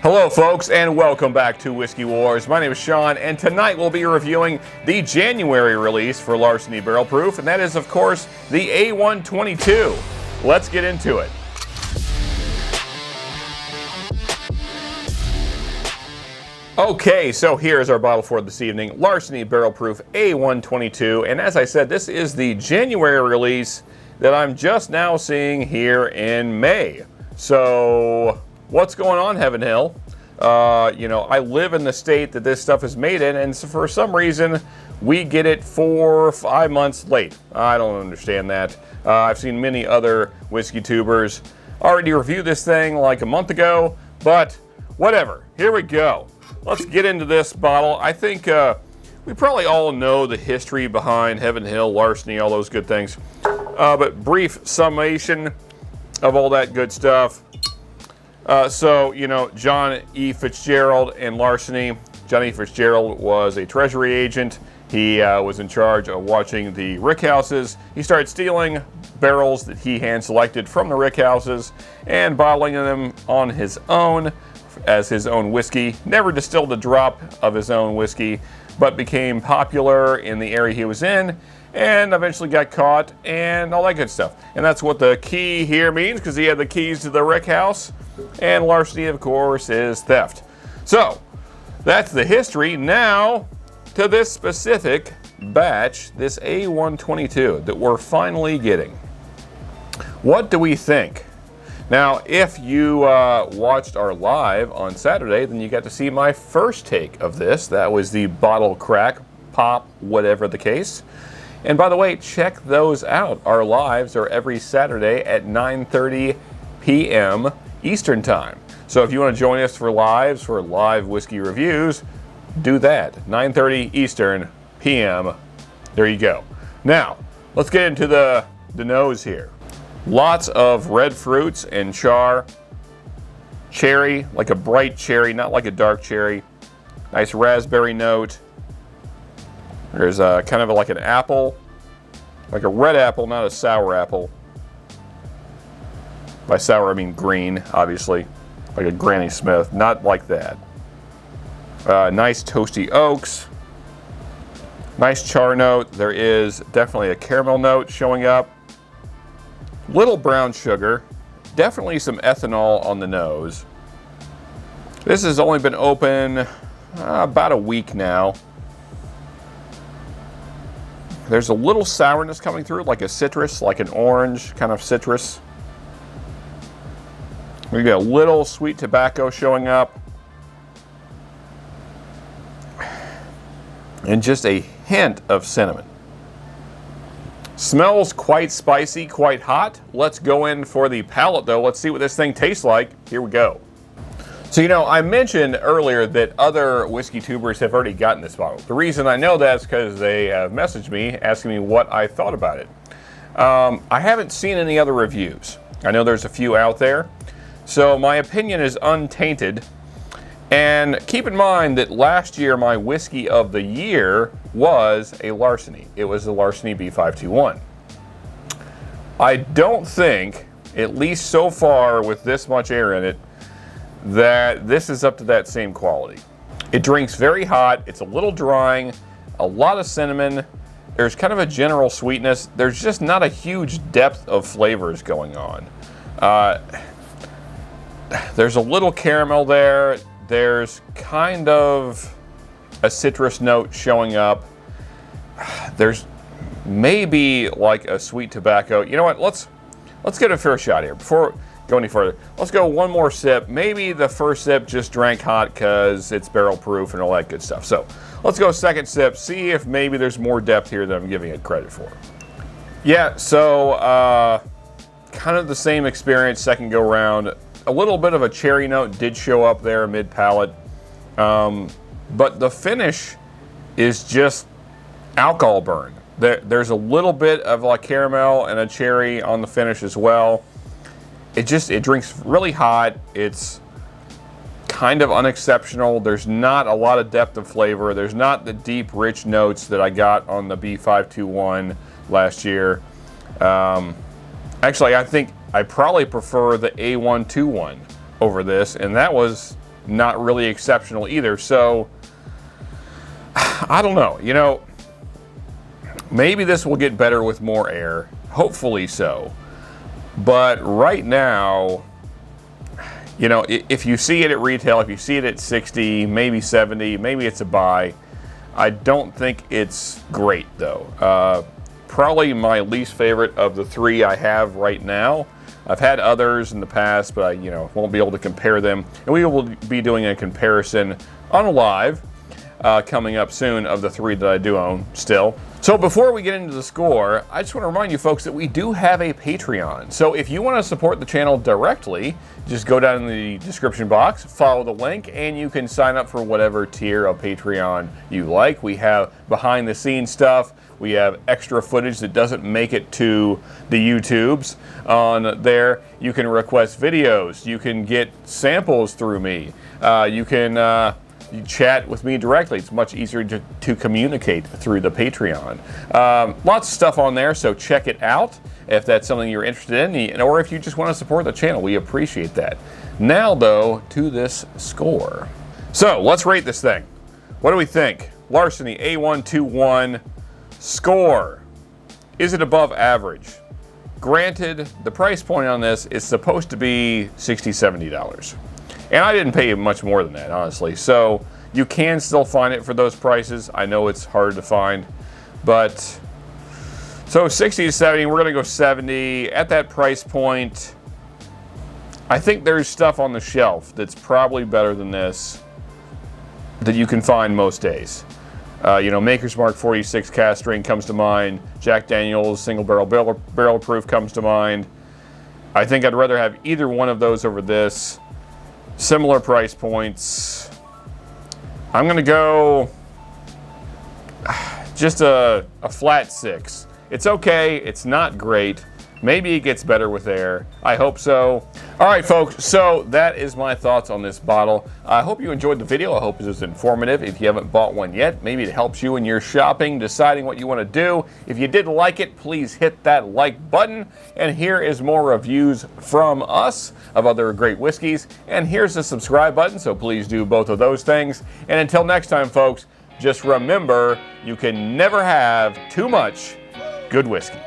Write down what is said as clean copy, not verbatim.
Hello folks, and welcome back to Whiskey Wars. My name is Sean, and tonight we'll be reviewing the January release for Larceny Barrel Proof, and that is of course the A122. Let's get into it. Okay, so here's our bottle for this evening, Larceny Barrel Proof A122, and as I said, this is the January release that I'm just now seeing here in May. So what's going on, Heaven Hill? I live in the state that this stuff is made in, and so for some reason, we get it 4 or 5 months late. I don't understand that. I've seen many other whiskey tubers already review this thing like a month ago, but whatever. Here we go. Let's get into this bottle. I think we probably all know the history behind Heaven Hill, Larceny, all those good things. But brief summation of all that good stuff. John E. Fitzgerald and Larceny. John E. Fitzgerald was a treasury agent. He was in charge of watching the rickhouses. He started stealing barrels that he hand-selected from the rickhouses and bottling them on his own as his own whiskey. Never distilled a drop of his own whiskey, but became popular in the area he was in and eventually got caught and all that good stuff. And that's what the key here means, because he had the keys to the rickhouse. And larceny, of course, is theft. So that's the history. Now to this specific batch, this A122 that we're finally getting. What do we think? Now, if you watched our live on Saturday, then you got to see my first take of this. That was the bottle crack, pop, whatever the case. And by the way, check those out. Our lives are every Saturday at 9:30 p.m. Eastern Time. So if you want to join us for live whiskey reviews, do that. 9:30 Eastern p.m. There you go. Now, let's get into the nose here. Lots of red fruits and char. Cherry, like a bright cherry, not like a dark cherry. Nice raspberry note. There's kind of like an apple, like a red apple, not a sour apple. By sour, I mean green, obviously, like a Granny Smith, not like that. Nice toasty oaks. Nice char note. There is definitely a caramel note showing up. Little brown sugar. Definitely some ethanol on the nose. This has only been open about a week now. There's a little sourness coming through, like a citrus, like an orange kind of citrus. We got a little sweet tobacco showing up. And just a hint of cinnamon. Smells quite spicy, quite hot. Let's go in for the palate though. Let's see what this thing tastes like. Here we go. So, I mentioned earlier that other whiskey tubers have already gotten this bottle. The reason I know that is because they have messaged me asking me what I thought about it. I haven't seen any other reviews. I know there's a few out there. So my opinion is untainted. And keep in mind that last year my whiskey of the year was a Larceny. It was the Larceny B521. I don't think, at least so far with this much air in it, that this is up to that same quality. It drinks very hot. It's a little drying, a lot of cinnamon. There's kind of a general sweetness. There's just not a huge depth of flavors going on. There's a little caramel there. There's kind of a citrus note showing up. There's maybe like a sweet tobacco. You know what? Let's get a fair shot here before go any further. Let's go one more sip. Maybe the first sip just drank hot because it's barrel proof and all that good stuff. So let's go second sip. See if maybe there's more depth here than I'm giving it credit for. Yeah. So kind of the same experience second go round. A little bit of a cherry note did show up there mid palate, but the finish is just alcohol burn. There's a little bit of like caramel and a cherry on the finish as well. It drinks really hot. It's kind of unexceptional. There's not a lot of depth of flavor. There's not the deep, rich notes that I got on the B521 last year. Actually, I think I probably prefer the A121 over this, and that was not really exceptional either. So I don't know, you know, maybe this will get better with more air, hopefully so. But right now, you know, if you see it at retail, if you see it at 60, maybe 70, maybe it's a buy. I don't think it's great though. Probably my least favorite of the three I have right now. I've had others in the past, but I, you know, won't be able to compare them. And we will be doing a comparison on a live coming up soon of the three that I do own still. So before we get into the score, I just want to remind you folks that we do have a Patreon. So if you want to support the channel directly, just go down in the description box, follow the link, and you can sign up for whatever tier of Patreon you like. We have behind the scenes stuff. We have extra footage that doesn't make it to the YouTubes on there. You can request videos. You can get samples through me. You can you chat with me directly. It's much easier to communicate through the Patreon. Lots of stuff on there, so check it out if that's something you're interested in, or if you just want to support the channel. We appreciate that. Now, though, to this score. So let's rate this thing. What do we think? Larceny A122 score. Is it above average? Granted, the price point on this is supposed to be $60, $70. And I didn't pay much more than that, honestly. So you can still find it for those prices. I know it's hard to find, but so 60 to 70, we're gonna go 70. At that price point, I think there's stuff on the shelf that's probably better than this that you can find most days. You know, Maker's Mark 46 cast string comes to mind. Jack Daniel's single barrel proof comes to mind. I think I'd rather have either one of those over this. Similar price points. I'm gonna go just a flat 6. It's okay, it's not great. Maybe it gets better with air. I hope so. All right, folks, so that is my thoughts on this bottle. I hope you enjoyed the video. I hope it was informative. If you haven't bought one yet, maybe it helps you in your shopping, deciding what you want to do. If you did like it, please hit that like button. And here is more reviews from us of other great whiskeys. And here's the subscribe button, so please do both of those things. And until next time, folks, just remember, you can never have too much good whiskey.